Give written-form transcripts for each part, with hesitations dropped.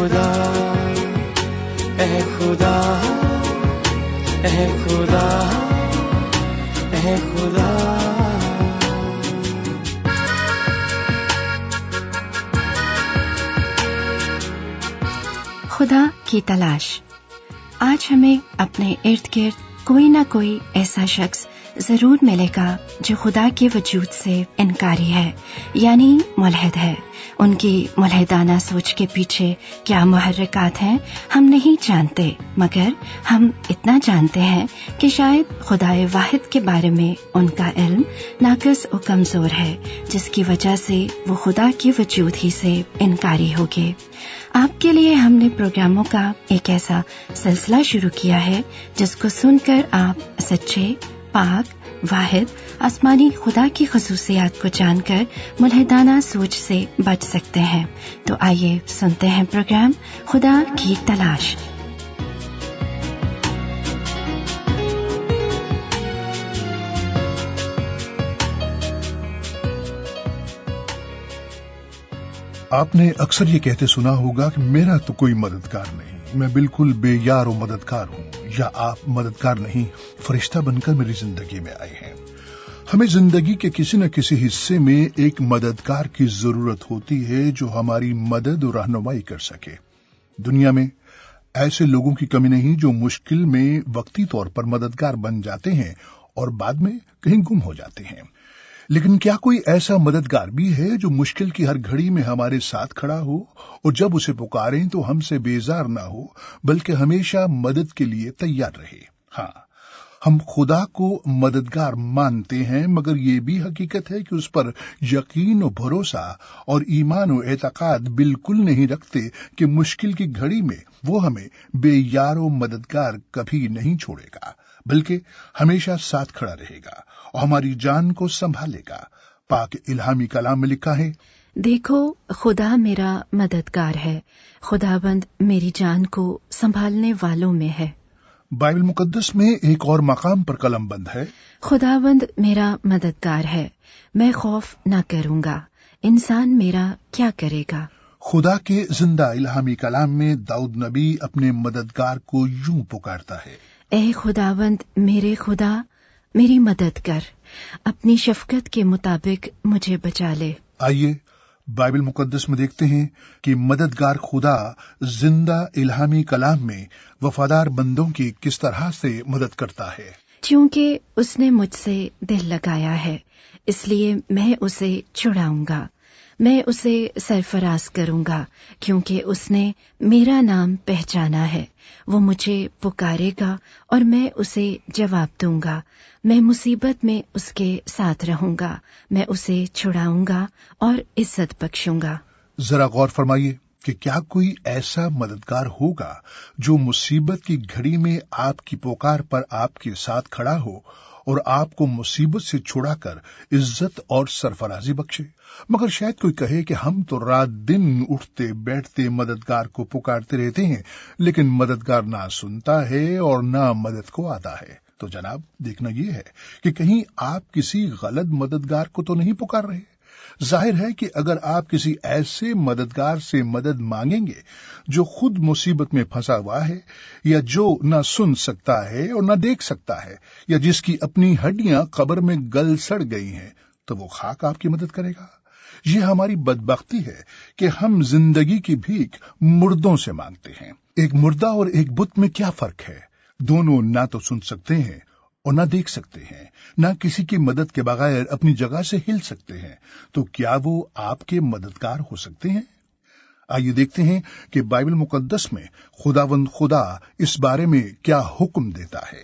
خدا اے خدا اے خدا اے خدا. خدا کی تلاش. آج ہمیں اپنے ارد گرد کوئی نہ کوئی ایسا شخص ضرور ملے گا جو خدا کے وجود سے انکاری ہے، یعنی ملحد ہے. ان کی ملحدانہ سوچ کے پیچھے کیا محرکات ہیں ہم نہیں جانتے، مگر ہم اتنا جانتے ہیں کہ شاید خدائے واحد کے بارے میں ان کا علم ناقص و کمزور ہے، جس کی وجہ سے وہ خدا کے وجود ہی سے انکاری ہوگے. آپ کے لیے ہم نے پروگراموں کا ایک ایسا سلسلہ شروع کیا ہے جس کو سن کر آپ سچے، پاک، واحد آسمانی خدا کی خصوصیات کو جان کر ملحدانہ سوچ سے بچ سکتے ہیں. تو آئیے سنتے ہیں پروگرام خدا کی تلاش. آپ نے اکثر یہ کہتے سنا ہوگا کہ میرا تو کوئی مددگار نہیں، میں بالکل بے یار و مددگار ہوں، یا آپ مددگار نہیں، فرشتہ بن کر میری زندگی میں آئے ہیں. ہمیں زندگی کے کسی نہ کسی حصے میں ایک مددگار کی ضرورت ہوتی ہے جو ہماری مدد اور رہنمائی کر سکے. دنیا میں ایسے لوگوں کی کمی نہیں جو مشکل میں وقتی طور پر مددگار بن جاتے ہیں اور بعد میں کہیں گم ہو جاتے ہیں. لیکن کیا کوئی ایسا مددگار بھی ہے جو مشکل کی ہر گھڑی میں ہمارے ساتھ کھڑا ہو اور جب اسے پکاریں تو ہم سے بیزار نہ ہو بلکہ ہمیشہ مدد کے لیے تیار رہے؟ ہاں، ہم خدا کو مددگار مانتے ہیں، مگر یہ بھی حقیقت ہے کہ اس پر یقین و بھروسہ اور ایمان و اعتقاد بالکل نہیں رکھتے کہ مشکل کی گھڑی میں وہ ہمیں بے یار و مددگار کبھی نہیں چھوڑے گا بلکہ ہمیشہ ساتھ کھڑا رہے گا اور ہماری جان کو سنبھالے گا. پاک الہامی کلام میں لکھا ہے، دیکھو خدا میرا مددگار ہے، خداوند میری جان کو سنبھالنے والوں میں ہے. بائبل مقدس میں ایک اور مقام پر قلم بند ہے، خداوند میرا مددگار ہے، میں خوف نہ کروں گا، انسان میرا کیا کرے گا. خدا کے زندہ الہامی کلام میں داؤد نبی اپنے مددگار کو یوں پکارتا ہے، اے خداوند میرے خدا میری مدد کر، اپنی شفقت کے مطابق مجھے بچا لے. آئیے بائبل مقدس میں دیکھتے ہیں کہ مددگار خدا زندہ الہامی کلام میں وفادار بندوں کی کس طرح سے مدد کرتا ہے. کیونکہ اس نے مجھ سے دل لگایا ہے، اس لیے میں اسے چھڑاؤں گا، میں اسے سرفراز کروں گا، کیونکہ اس نے میرا نام پہچانا ہے. وہ مجھے پکارے گا اور میں اسے جواب دوں گا، میں مصیبت میں اس کے ساتھ رہوں گا، میں اسے چھڑاؤں گا اور عزت بخشوں گا. ذرا غور فرمائیے کہ کیا کوئی ایسا مددگار ہوگا جو مصیبت کی گھڑی میں آپ کی پکار پر آپ کے ساتھ کھڑا ہو اور آپ کو مصیبت سے چھڑا کر عزت اور سرفرازی بخشے. مگر شاید کوئی کہے کہ ہم تو رات دن اٹھتے بیٹھتے مددگار کو پکارتے رہتے ہیں، لیکن مددگار نہ سنتا ہے اور نہ مدد کو آتا ہے. تو جناب دیکھنا یہ ہے کہ کہیں آپ کسی غلط مددگار کو تو نہیں پکار رہے. ظاہر ہے کہ اگر آپ کسی ایسے مددگار سے مدد مانگیں گے جو خود مصیبت میں پھنسا ہوا ہے، یا جو نہ سن سکتا ہے اور نہ دیکھ سکتا ہے، یا جس کی اپنی ہڈیاں قبر میں گل سڑ گئی ہیں، تو وہ خاک آپ کی مدد کرے گا. یہ ہماری بدبختی ہے کہ ہم زندگی کی بھیک مردوں سے مانگتے ہیں. ایک مردہ اور ایک بت میں کیا فرق ہے؟ دونوں نہ تو سن سکتے ہیں اور نہ دیکھ سکتے ہیں، نہ کسی کی مدد کے بغیر اپنی جگہ سے ہل سکتے ہیں. تو کیا وہ آپ کے مددگار ہو سکتے ہیں؟ آئیے دیکھتے ہیں کہ بائبل مقدس میں خداوند خدا اس بارے میں کیا حکم دیتا ہے.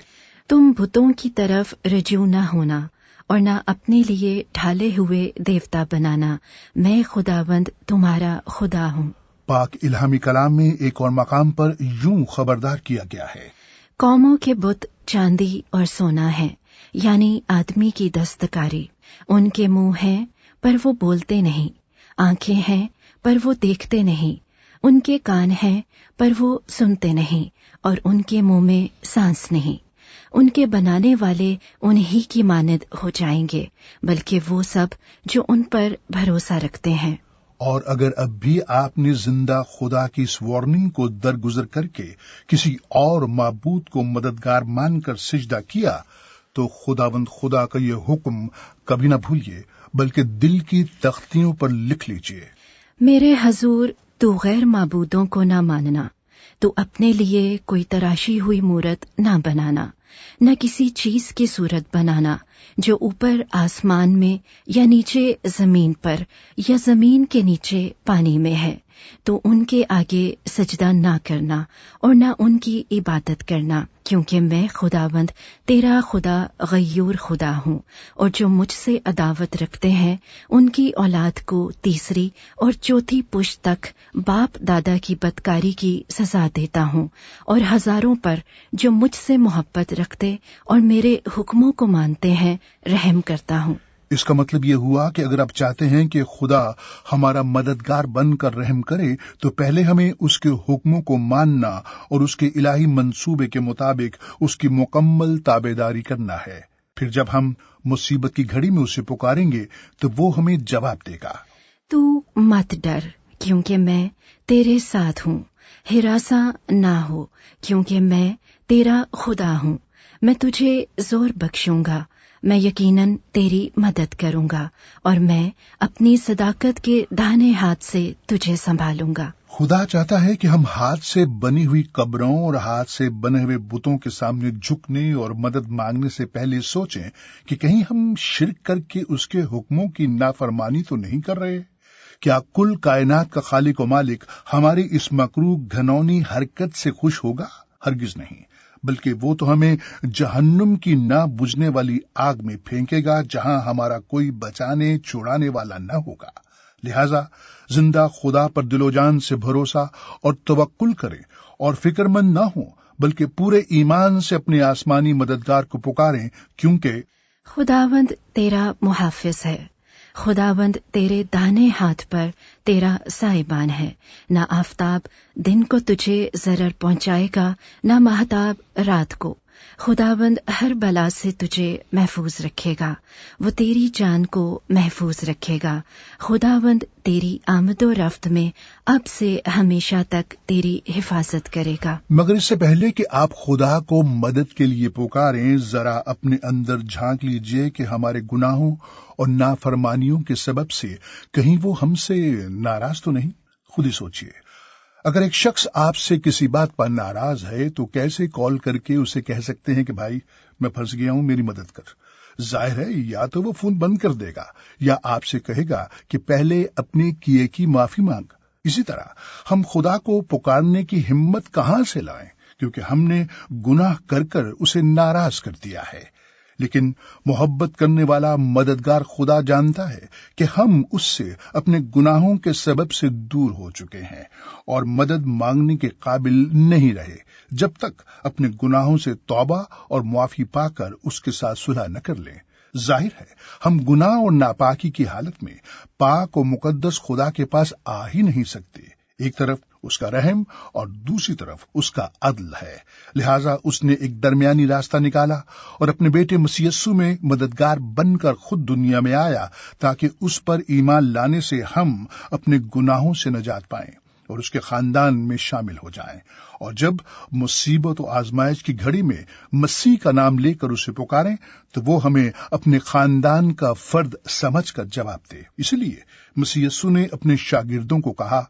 تم بتوں کی طرف رجوع نہ ہونا اور نہ اپنے لیے ڈھالے ہوئے دیوتا بنانا، میں خداوند تمہارا خدا ہوں. پاک الہامی کلام میں ایک اور مقام پر یوں خبردار کیا گیا ہے، قوموں کے بت چاندی اور سونا ہے، یعنی آدمی کی دستکاری. ان کے منہ ہیں پر وہ بولتے نہیں، آنکھیں ہیں پر وہ دیکھتے نہیں، ان کے کان ہیں پر وہ سنتے نہیں، اور ان کے منہ میں سانس نہیں. ان کے بنانے والے انہی کی مانند ہو جائیں گے، بلکہ وہ سب جو ان پر بھروسہ رکھتے ہیں. اور اگر اب بھی آپ نے زندہ خدا کی اس وارننگ کو درگزر کر کے کسی اور معبود کو مددگار مان کر سجدہ کیا تو خداوند خدا کا یہ حکم کبھی نہ بھولیے، بلکہ دل کی تختیوں پر لکھ لیجئے۔ میرے حضور، تو غیر معبودوں کو نہ ماننا، تو اپنے لیے کوئی تراشی ہوئی مورت نہ بنانا، نہ کسی چیز کی صورت بنانا جو اوپر آسمان میں یا نیچے زمین پر یا زمین کے نیچے پانی میں ہے، تو ان کے آگے سجدہ نہ کرنا اور نہ ان کی عبادت کرنا، کیونکہ میں خداوند تیرا خدا غیور خدا ہوں، اور جو مجھ سے عداوت رکھتے ہیں ان کی اولاد کو تیسری اور چوتھی پشت تک باپ دادا کی بدکاری کی سزا دیتا ہوں، اور ہزاروں پر جو مجھ سے محبت رکھتے اور میرے حکموں کو مانتے ہیں رحم کرتا ہوں۔ اس کا مطلب یہ ہوا کہ اگر آپ چاہتے ہیں کہ خدا ہمارا مددگار بن کر رحم کرے تو پہلے ہمیں اس کے حکموں کو ماننا اور اس کے الہی منصوبے کے مطابق اس کی مکمل تابعداری کرنا ہے۔ پھر جب ہم مصیبت کی گھڑی میں اسے پکاریں گے تو وہ ہمیں جواب دے گا۔ تو مت ڈر، کیونکہ میں تیرے ساتھ ہوں، ہراساں نہ ہو، کیونکہ میں تیرا خدا ہوں، میں تجھے زور بخشوں گا، میں یقیناً تیری مدد کروں گا، اور میں اپنی صداقت کے داہنے ہاتھ سے تجھے سنبھالوں گا۔ خدا چاہتا ہے کہ ہم ہاتھ سے بنی ہوئی قبروں اور ہاتھ سے بنے ہوئے بتوں کے سامنے جھکنے اور مدد مانگنے سے پہلے سوچیں کہ کہیں ہم شرک کر کے اس کے حکموں کی نافرمانی تو نہیں کر رہے۔ کیا کل کائنات کا خالق و مالک ہماری اس مکروہ گھنونی حرکت سے خوش ہوگا؟ ہرگز نہیں، بلکہ وہ تو ہمیں جہنم کی نہ بجھنے والی آگ میں پھینکے گا جہاں ہمارا کوئی بچانے چھڑانے والا نہ ہوگا۔ لہذا زندہ خدا پر دل و جان سے بھروسہ اور توکل کریں اور فکر مند نہ ہوں، بلکہ پورے ایمان سے اپنے آسمانی مددگار کو پکاریں، کیونکہ خداوند تیرا محافظ ہے، خداوند تیرے داہنے ہاتھ پر تیرا سائبان ہے، نہ آفتاب دن کو تجھے ضرر پہنچائے گا، نہ مہتاب رات کو۔ خداوند ہر بلا سے تجھے محفوظ رکھے گا، وہ تیری جان کو محفوظ رکھے گا۔ خداوند تیری آمد و رفت میں اب سے ہمیشہ تک تیری حفاظت کرے گا۔ مگر اس سے پہلے کہ آپ خدا کو مدد کے لیے پکاریں، ذرا اپنے اندر جھانک لیجئے کہ ہمارے گناہوں اور نافرمانیوں کے سبب سے کہیں وہ ہم سے ناراض تو نہیں۔ خود ہی سوچئے، اگر ایک شخص آپ سے کسی بات پر ناراض ہے تو کیسے کال کر کے اسے کہہ سکتے ہیں کہ بھائی میں پھنس گیا ہوں، میری مدد کر؟ ظاہر ہے یا تو وہ فون بند کر دے گا یا آپ سے کہے گا کہ پہلے اپنے کیے کی معافی مانگ۔ اسی طرح ہم خدا کو پکارنے کی ہمت کہاں سے لائیں، کیونکہ ہم نے گناہ کر کر اسے ناراض کر دیا ہے۔ لیکن محبت کرنے والا مددگار خدا جانتا ہے کہ ہم اس سے اپنے گناہوں کے سبب سے دور ہو چکے ہیں اور مدد مانگنے کے قابل نہیں رہے جب تک اپنے گناہوں سے توبہ اور معافی پا کر اس کے ساتھ صلح نہ کر لیں۔ ظاہر ہے ہم گناہ اور ناپاکی کی حالت میں پاک و مقدس خدا کے پاس آ ہی نہیں سکتے۔ ایک طرف اس کا رحم اور دوسری طرف اس کا عدل ہے، لہٰذا اس نے ایک درمیانی راستہ نکالا اور اپنے بیٹے مسیح یسوع میں مددگار بن کر خود دنیا میں آیا تاکہ اس پر ایمان لانے سے ہم اپنے گناہوں سے نجات پائیں اور اس کے خاندان میں شامل ہو جائیں، اور جب مصیبت و آزمائش کی گھڑی میں مسیح کا نام لے کر اسے پکاریں تو وہ ہمیں اپنے خاندان کا فرد سمجھ کر جواب دے۔ اس لیے مسیح یسوع نے اپنے شاگردوں کو کہا،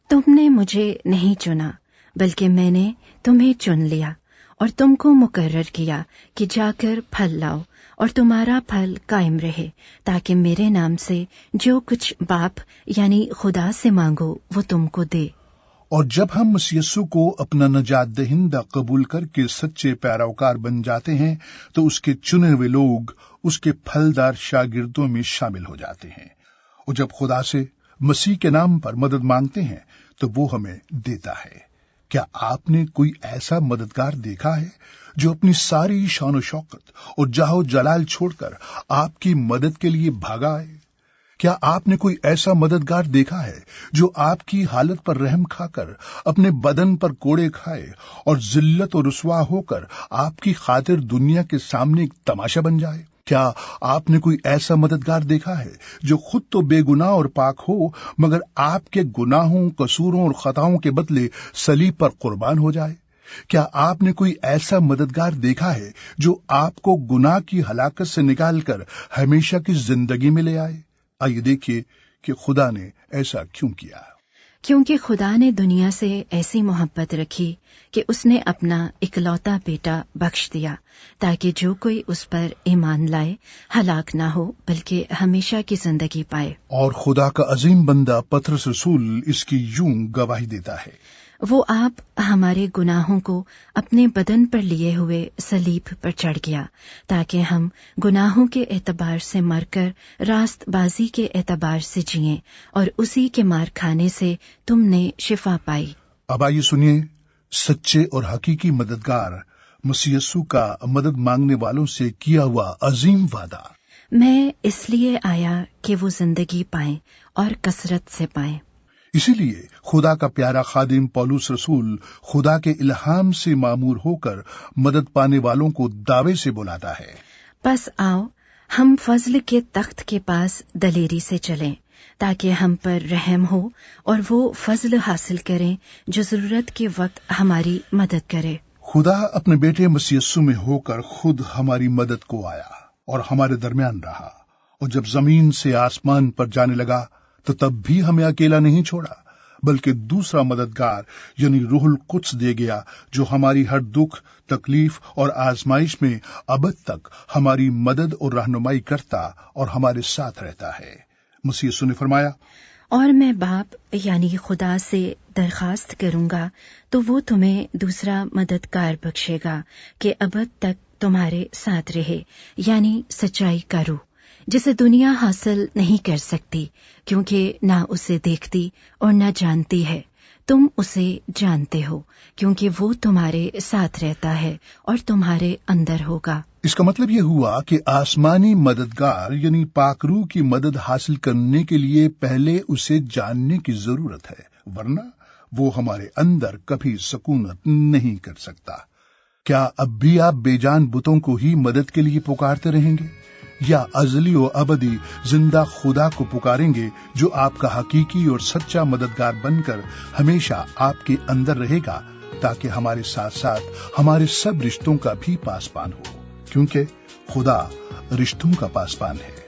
تم نے مجھے نہیں چنا بلکہ میں نے تمہیں چن لیا اور تم کو مقرر کیا کہ جا کر پھل لاؤ اور تمہارا پھل قائم رہے، تاکہ میرے نام سے جو کچھ باپ یعنی خدا سے مانگو وہ تم کو دے۔ اور جب ہم مسیح یسوع کو اپنا نجات دہندہ قبول کر کے سچے پیروکار بن جاتے ہیں تو اس کے چنے ہوئے لوگ اس کے پھلدار شاگردوں میں شامل ہو جاتے ہیں، اور جب خدا سے مسیح کے نام پر مدد مانگتے ہیں تو وہ ہمیں دیتا ہے۔ کیا آپ نے کوئی ایسا مددگار دیکھا ہے جو اپنی ساری شان و شوکت اور جاہ و جلال چھوڑ کر آپ کی مدد کے لیے بھاگا آئے؟ کیا آپ نے کوئی ایسا مددگار دیکھا ہے جو آپ کی حالت پر رحم کھا کر اپنے بدن پر کوڑے کھائے اور ذلت و رسوا ہو کر آپ کی خاطر دنیا کے سامنے ایک تماشا بن جائے؟ کیا آپ نے کوئی ایسا مددگار دیکھا ہے جو خود تو بے گناہ اور پاک ہو مگر آپ کے گناہوں، قصوروں اور خطاؤں کے بدلے صلیب پر قربان ہو جائے؟ کیا آپ نے کوئی ایسا مددگار دیکھا ہے جو آپ کو گناہ کی ہلاکت سے نکال کر ہمیشہ کی زندگی میں لے آئے؟ آئیے دیکھیے کہ خدا نے ایسا کیوں کیا۔ کیونکہ خدا نے دنیا سے ایسی محبت رکھی کہ اس نے اپنا اکلوتا بیٹا بخش دیا تاکہ جو کوئی اس پر ایمان لائے ہلاک نہ ہو بلکہ ہمیشہ کی زندگی پائے۔ اور خدا کا عظیم بندہ پطرس رسول اس کی یوں گواہی دیتا ہے، وہ آپ ہمارے گناہوں کو اپنے بدن پر لیے ہوئے صلیب پر چڑھ گیا تاکہ ہم گناہوں کے اعتبار سے مر کر راست بازی کے اعتبار سے جئیں، اور اسی کے مار کھانے سے تم نے شفا پائی۔ اب آئیے سنیے سچے اور حقیقی مددگار مسیح یسوع کا مدد مانگنے والوں سے کیا ہوا عظیم وعدہ۔ میں اس لیے آیا کہ وہ زندگی پائیں اور کثرت سے پائیں۔ اسی لیے خدا کا پیارا خادم پولس رسول خدا کے الہام سے مامور ہو کر مدد پانے والوں کو دعوے سے بلاتا ہے، پس آؤ ہم فضل کے تخت کے پاس دلیری سے چلیں تاکہ ہم پر رحم ہو اور وہ فضل حاصل کریں جو ضرورت کے وقت ہماری مدد کرے۔ خدا اپنے بیٹے مسیح یسوع میں ہو کر خود ہماری مدد کو آیا اور ہمارے درمیان رہا، اور جب زمین سے آسمان پر جانے لگا تو تب بھی ہمیں اکیلا نہیں چھوڑا بلکہ دوسرا مددگار یعنی روح القدس دے گیا جو ہماری ہر دکھ، تکلیف اور آزمائش میں ابد تک ہماری مدد اور رہنمائی کرتا اور ہمارے ساتھ رہتا ہے۔ مسیح یسوع نے فرمایا، اور میں باپ یعنی خدا سے درخواست کروں گا تو وہ تمہیں دوسرا مددگار بخشے گا کہ ابد تک تمہارے ساتھ رہے، یعنی سچائی کا روح، جسے دنیا حاصل نہیں کر سکتی کیونکہ نہ اسے دیکھتی اور نہ جانتی ہے۔ تم اسے جانتے ہو کیونکہ وہ تمہارے ساتھ رہتا ہے اور تمہارے اندر ہوگا۔ اس کا مطلب یہ ہوا کہ آسمانی مددگار یعنی پاک روح کی مدد حاصل کرنے کے لیے پہلے اسے جاننے کی ضرورت ہے، ورنہ وہ ہمارے اندر کبھی سکونت نہیں کر سکتا۔ کیا اب بھی آپ بے جان بتوں کو ہی مدد کے لیے پکارتے رہیں گے یا ازلی و ابدی زندہ خدا کو پکاریں گے جو آپ کا حقیقی اور سچا مددگار بن کر ہمیشہ آپ کے اندر رہے گا تاکہ ہمارے ساتھ ساتھ ہمارے سب رشتوں کا بھی پاسبان ہو، کیونکہ خدا رشتوں کا پاسبان ہے۔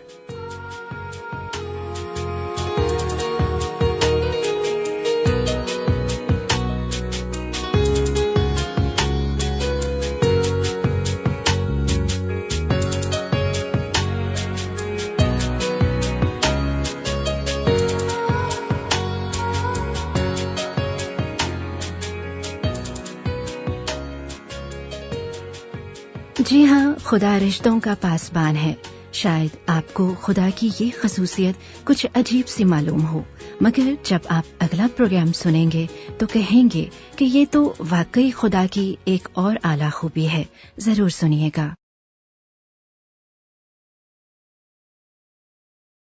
جی ہاں، خدا رشتوں کا پاسبان ہے۔ شاید آپ کو خدا کی یہ خصوصیت کچھ عجیب سی معلوم ہو، مگر جب آپ اگلا پروگرام سنیں گے تو کہیں گے کہ یہ تو واقعی خدا کی ایک اور اعلیٰ خوبی ہے۔ ضرور سنیے گا۔